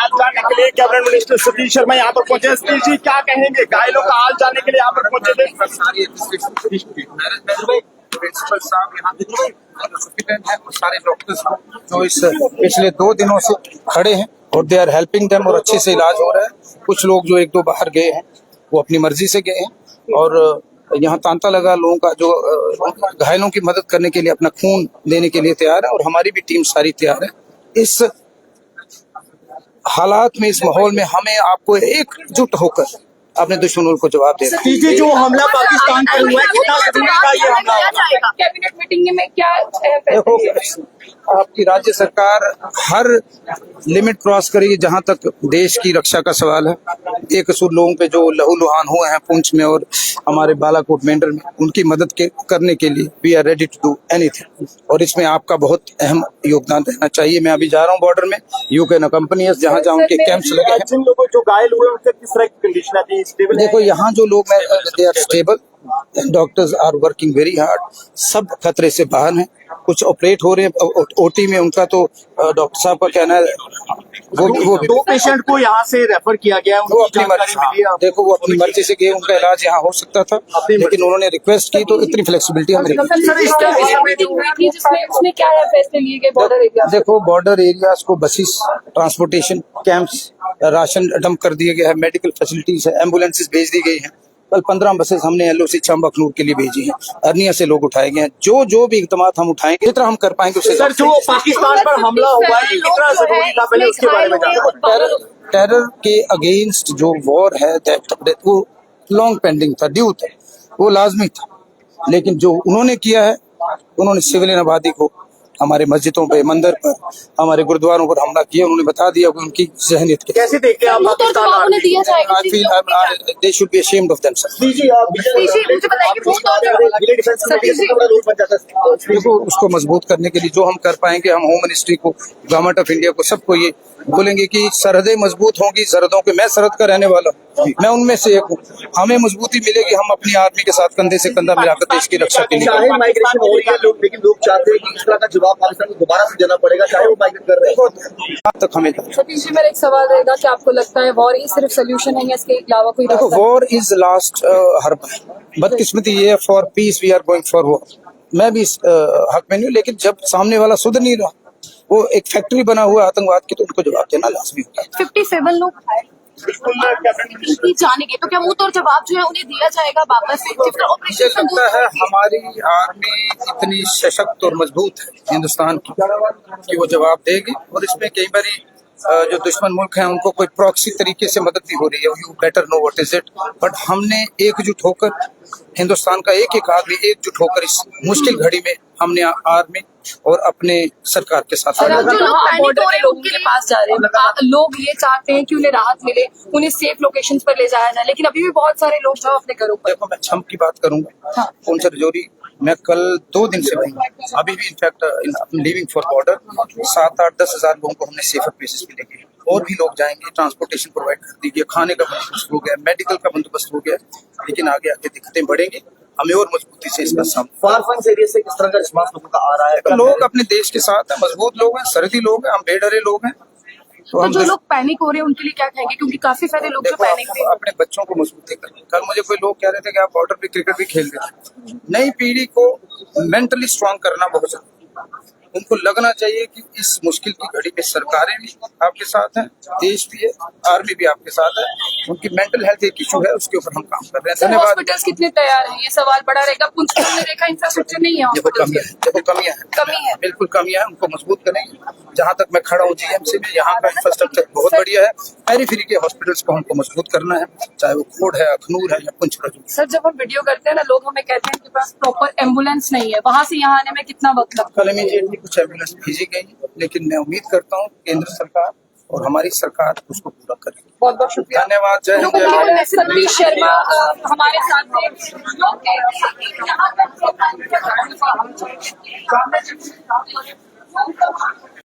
हाल जानने के लिए कैबिनेट मिनिस्टर सतीश शर्मा यहाँ पर पहुंचे। सतीश जी क्या कहेंगे, घायलों का हाल जानने के लिए यहाँ पर पहुंचे थे? प्रिंसिपल साहब यहाँ सुप्रिटेंडेंट है और सारे डॉक्टर्स जो इस पिछले 2 दिनों से खड़े हैं और दे आर हेल्पिंग देम और अच्छे से इलाज हो रहा है। कुछ लोग जो 1-2 बाहर गए हैं वो अपनी मर्जी से गए हैं और यहाँ तांता लगा लोगों का जो घायलों की मदद करने के लिए अपना खून देने के लिए तैयार है और हमारी भी टीम सारी तैयार है। इस हालात में, इस माहौल में हमें आपको एकजुट होकर अपने दुश्मनों को जवाब देना है। जो हमला पाकिस्तान पर हुआ है, कितना जरूरी था ये हमला? कैबिनेट मीटिंग में क्या देखो, आपकी राज्य सरकार हर लिमिट क्रॉस करेगी जहां तक देश की रक्षा का सवाल है। बेकसूर लोगों पे जो लहूलुहान हुए हैं पुंछ में और हमारे बालाकोट मेंढर में, उनकी मदद करने के लिए we are ready to do anything और इसमें आपका बहुत अहम योगदान रहना चाहिए। मैं अभी जा रहा हूँ बॉर्डर में, यू कैन अकम्पनी अस, जहाँ जहाँ उनके कैंप्स लगे हैं। जिन लोगों जो घायल हुए उनके किस तरह की कंडीशन है? देखो, यहाँ जो लोग हैं they are stable, doctors are working very hard, सब खतरे से बाहर हैं। कुछ ऑपरेट हो रहे हैं ओटी में, उनका तो डॉक्टर साहब का कहना है वो 2 पेशेंट को यहाँ से रेफर किया गया है। वो अपनी मर्जी, देखो वो अपनी मर्जी से गए, उनका इलाज यहाँ हो सकता था लेकिन उन्होंने रिक्वेस्ट की तो इतनी फ्लेक्सिबिलिटी हमें। उसमें क्या है फैसले लिए गए बॉर्डर एरिया? देखो, बॉर्डर एरियाज को buses, transportation camps, ration dump कर दिया गया है, मेडिकल फैसिलिटीज है, एम्बुलेंसेज भेज दी गई हैं। कल 15 बसेस हमने LOC चंबा अखनूर के लिए भेजी हैं। अरनिया से लोग उठाए गए हैं। जो भी इकदाम हम उठाएंगे, जितना हम कर पाएंगे उससे। सर, जो पाकिस्तान पर हमला हुआ है कितना जरूरी था, पहले उसके बारे में जानो। टेरर के अगेंस्ट जो वॉर है वो लॉन्ग पेंडिंग था, ड्यू था, वो लाजमी था। लेकिन जो उन्होंने किया है, उन्होंने सिविलियन आबादी को, हमारे मस्जिदों पे, मंदिर पर, हमारे गुरुद्वारों पर हमला किया। उन्होंने बता दिया कि उनकी जहनीत कैसे देखते हैं आप Pakistan? I feel they should be ashamed of themselves। देखो, उसको मजबूत करने के लिए जो हम कर पाएंगे, हम होम मिनिस्ट्री को, गवर्नमेंट ऑफ इंडिया को, सबको ये बोलेंगे कि सरहदें मजबूत होंगी। सरहदों के, मैं सरहद का रहने वाला हूँ, मैं उनमें से एक हूँ। हमें मजबूती मिलेगी, हम अपनी आर्मी के साथ कंधे से कंधा मिलाकर देश की रक्षा के लिए। चाहे माइग्रेशन हो रही है लोग, लेकिन लोग चाहते हैं कि इस तरह का जवाब पाकिस्तान को दोबारा से देना पड़ेगा, चाहे वो माइग्रेट कर रहे हैं। तक हमें सतीश जी, मेरा एक सवाल रहेगा कि आपको लगता है वॉर ही सिर्फ सोल्यूशन है या इसके अलावा कोई? देखो, वॉर इज लास्ट हर्ब। बदकिस्मती ये है, for peace we are going for war. मैं भी इस हक में नहीं हूँ, लेकिन जब सामने वाला सुधर नहीं रहा, वो एक फैक्ट्री बना हुआ आतंकवाद की, तो उनको जवाब देना लाजमी होता है। 57 लोग जानेंगे तो क्या मुंह तोड़ जवाब जो है उन्हें दिया जाएगा वापस? मुझे लगता है हमारी आर्मी इतनी सशक्त और मजबूत है हिंदुस्तान की कि वो जवाब देगी। और इसमें कई बारी जो दुश्मन मुल्क हैं उनको कोई प्रॉक्सी तरीके से मदद भी हो रही है, you better know what is it. But हमने एकजुट होकर, हिंदुस्तान का एक आदमी एकजुट होकर इस मुश्किल घड़ी में हमने आर्मी और अपने सरकार के साथ। जो लोग पैनिक हो रहे हैं उनके पास जा रहे हैं, लोग ये चाहते हैं कि उन्हें राहत मिले, उन्हें सेफ लोकेशंस पर ले जाया जाए, लेकिन अभी भी बहुत सारे लोग जो अपने घरों पर। देखो, मैं छम्प की बात करूंगा, पुंछ रजौरी मैं कल 2 दिन से वहीं, अभी भी इनफैक्ट लिविंग फॉर बॉर्डर 7-8-10 हजार लोगों को हमने सेफर प्लेसेस पे लेके, और भी लोग जाएंगे। ट्रांसपोर्टेशन प्रोवाइड कर दी गई, खाने का बंदोबस्त हो गया, मेडिकल का बंदोबस्त हो गया, लेकिन आगे आगे दिक्कतें बढ़ेंगी। हमें और मजबूती से इसका सामना। फारफंस एरिया से किस तरह का रिस्पांस लोगों का आ रहा है? तो लोग अपने देश के साथ हैं, मजबूत लोग हैं, सरहदी लोग हैं, हम बेडरे लोग हैं। तो जो लोग पैनिक हो रहे हैं उनके लिए क्या कहेंगे, क्योंकि काफी सारे लोग जो पैनिक थे। अपने बच्चों को मजबूती करें। कल मुझे कोई लोग कह रहे थे कि आप बॉर्डर पे क्रिकेट भी खेल रहे थे। नई पीढ़ी को मेंटली स्ट्रांग करना बहुत जरूरी है। उनको लगना चाहिए कि इस मुश्किल की घड़ी में सरकारें भी आपके साथ हैं, देश भी है, आर्मी भी आपके साथ है। उनकी मेंटल हेल्थ एक इशू है, उसके ऊपर हम काम कर रहे हैं। धन्यवाद। हॉस्पिटल्स कितने तैयार हैं, ये सवाल बड़ा रहेगा। पुंछ में हमने देखा इंफ्रास्ट्रक्चर नहीं है, देखो कमियां हैं, बिल्कुल कमियां हैं, उनको मजबूत करेंगे। जहाँ तक मैं खड़ा हूँ GMC में, यहाँ का इंफ्रास्ट्रक्चर बहुत बढ़िया है। पेरिफेरी के हॉस्पिटल्स को हमको मजबूत करना है, चाहे वो खोड़ है, अखनूर है या पुंछ रजौरी। सर, जब हम वीडियो करते हैं ना, लोग हमें कहते हैं कि पास प्रॉपर एम्बुलेंस नहीं है, वहाँ से यहाँ आने में कितना वक्त लगता है? कल इमीडिएटली कुछ एम्बुलेंस भेजी गई, लेकिन मैं उम्मीद करता हूँ केंद्र सरकार और हमारी सरकार उसको पूरा करेगी। बहुत बहुत शुक्रिया, धन्यवाद। जय हिंद, जय भारत। सतीश शर्मा हमारे साथ थे।